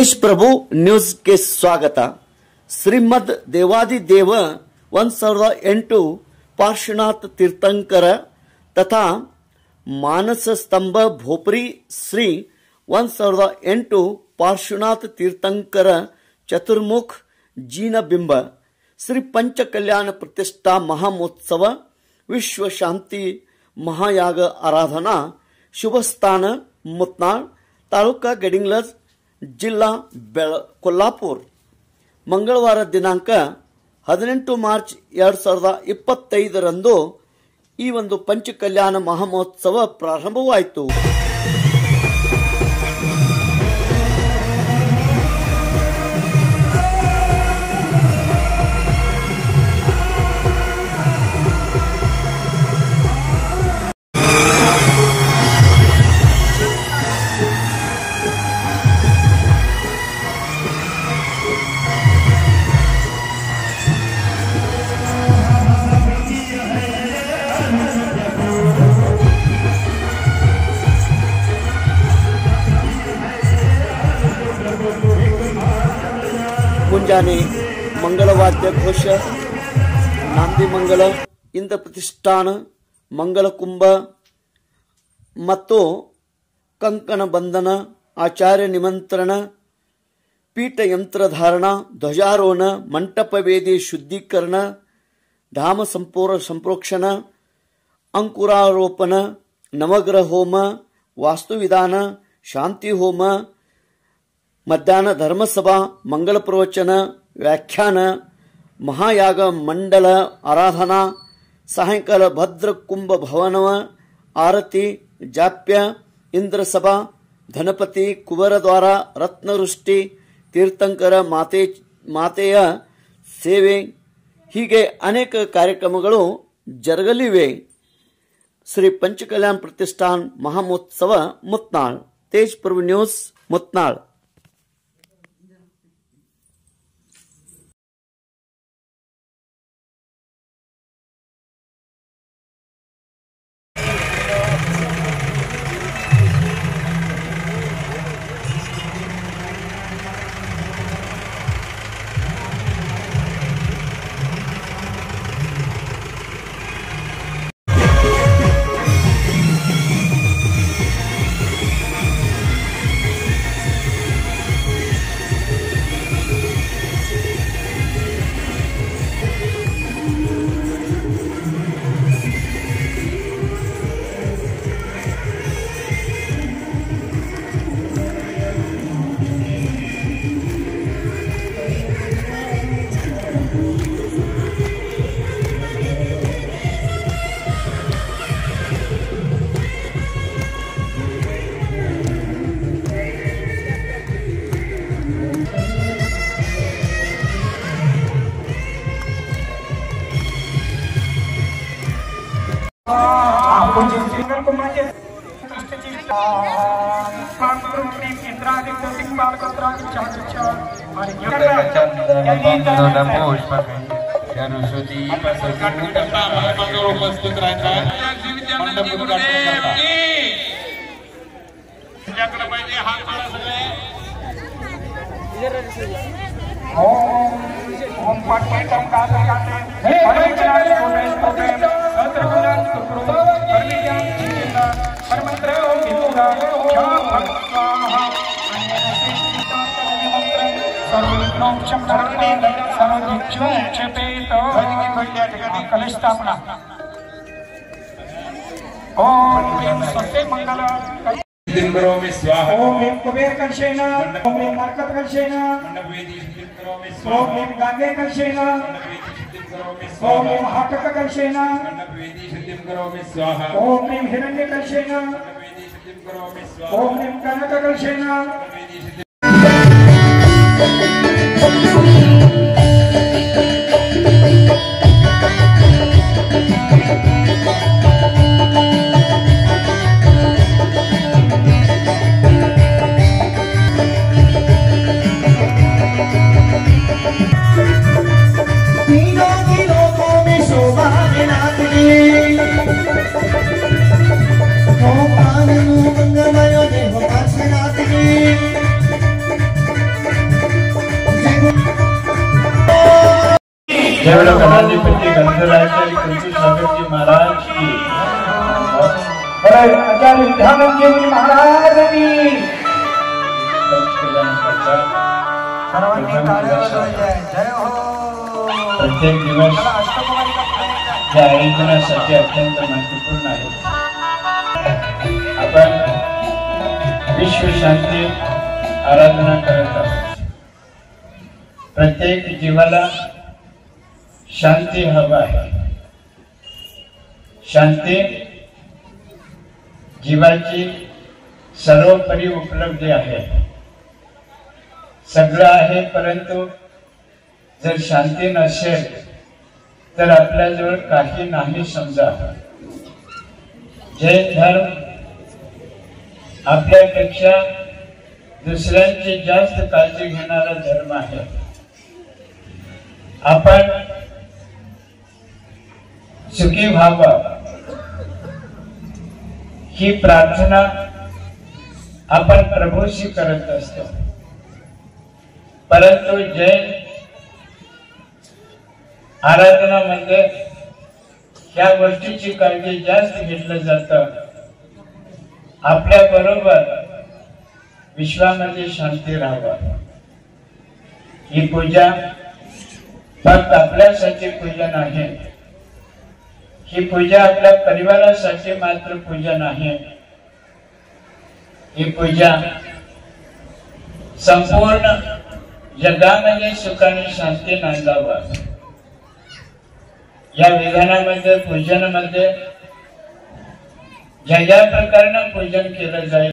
तेज प्रभु news के स्वागत। श्रीमद देवादिदेव 1008 पार्श्वनाथ तीर्थंकर तथा मानस स्तंभ भोपरी श्री 1008 पार्श्वनाथ तीर्थंकर चतुर्मुख जीन बिंब श्री पंच कल्याण प्रतिष्ठा महामहोत्सव विश्व शांति महायाग आराधना शुभ स्थान मुत्नाळ तालुका गडिंग्लज जिल्हा कोल्हापूर मंगळवार दिनांक 18 ಮಾರ್ಚ್ 2025 ರಂದು ಈ ಒಂದು ಪಂಚಕಲ್ಯಾಣ ಮಹಾಮಹೋತ್ಸವ ಪ್ರಾರಂಭವಾಯಿತು। ಮುಂಜಾನೆ ಮಂಗಳವಾದ್ಯ ಘೋಷ, ನಾಂದಿ ಮಂಗಲ, ಇಂದ್ರ ಪ್ರತಿಷ್ಠಾನ, ಮಂಗಲ ಕುಂಭ ಮತ್ತು ಕಂಕಣ ಬಂಧನ, ಆಚಾರ್ಯ ನಿಮಂತ್ರಣ, ಪೀಠ ಯಂತ್ರಧಾರಣ, ಧ್ವಜಾರೋಹಣ, ಮಂಟಪ ವೇದಿ ಶುದ್ಧೀಕರಣ, ಧಾಮ ಸಂಪ್ರೋಕ್ಷಣ, ಅಂಕುರಾರೋಪಣ, ನವಗ್ರಹ ಹೋಮ, ವಾಸ್ತುವಿಧಾನ, ಶಾಂತಿ ಹೋಮ, ಮಧ್ಯಾಹ್ನ ಧರ್ಮಸಭಾ, ಮಂಗಲ ಪ್ರವಚನ, ವ್ಯಾಖ್ಯಾನ, ಮಹಾಯಾಗ ಮಂಡಲ ಆರಾಧನಾ, ಸಾಯಂಕಾಲ ಭದ್ರ ಕುಂಭ ಭವನ ಆರತಿ, ಜಾಪ್ಯ, ಇಂದ್ರಸಭಾ, ಧನಪತಿ, ಕುವರದ್ವಾರ, ರತ್ನವೃಷ್ಟಿ, ತೀರ್ಥಂಕರ ಮಾತೆಯ ಸೇವೆ ಹೀಗೆ ಅನೇಕ ಕಾರ್ಯಕ್ರಮಗಳು ಜರುಗಲಿವೆ। ಶ್ರೀ ಪಂಚಕಲ್ಯಾಣ ಪ್ರತಿಷ್ಠಾನ್ ಮಹಾಮಹೋತ್ಸವ ಮುತ್ನಾಳ್। ತೇಜ್ ಪ್ರಭು ನ್ಯೂಸ್ ಮುತ್ನಾಳ್। कलस्थापना ओम सत्य मंगल करोमि स्वाहा ओम कुबेर कलशेन ओम मार्कत कलशेन ओम गंगे कलशेन ओम हाटक कलशेन ओम हिरण्य कलशेन ओम कनक कलशेन मंगलमय देव पार्श्वनाथ की जय गणाधिपती गणराचार्य कुंती सागरजी महाराज की आचार्य विद्यानंद जी महाराज की प्रत्येक दिवस या आयोजनासाठी अत्यंत महत्वपूर्ण आहे। आपण विश्व शांती आराधना करत आहोत। प्रत्येक जीवाला शांती हवा आहे। शांती जीवाची सर्वोपरी उपलब्धी आहे। सगळं आहे, परंतु जर शांती नसेल तर आपल्याजवळ काही नाही। समजा जैन धर्म आपल्यापेक्षा दुसऱ्यांची जास्त काळजी घेणारा धर्म आहे। आपण सुखी व्हावं ही प्रार्थना आपण प्रभूशी करत असतो, परंतु जैन आराधनामध्ये ह्या गोष्टीची काळजी जास्त घेतलं जातं। आपल्या बरोबर विश्वामध्ये शांती राहावं। ही पूजा फक्त आपल्यासाठी पूजा नाही, ही पूजा आपल्या परिवारासाठी मात्र पूजा नाही। ही पूजा संपूर्ण जगामध्ये सुखाने शांती नांदावं। या विधानामध्ये पूजनामध्ये ज्या ज्या प्रकारे पूजन केलं जाईल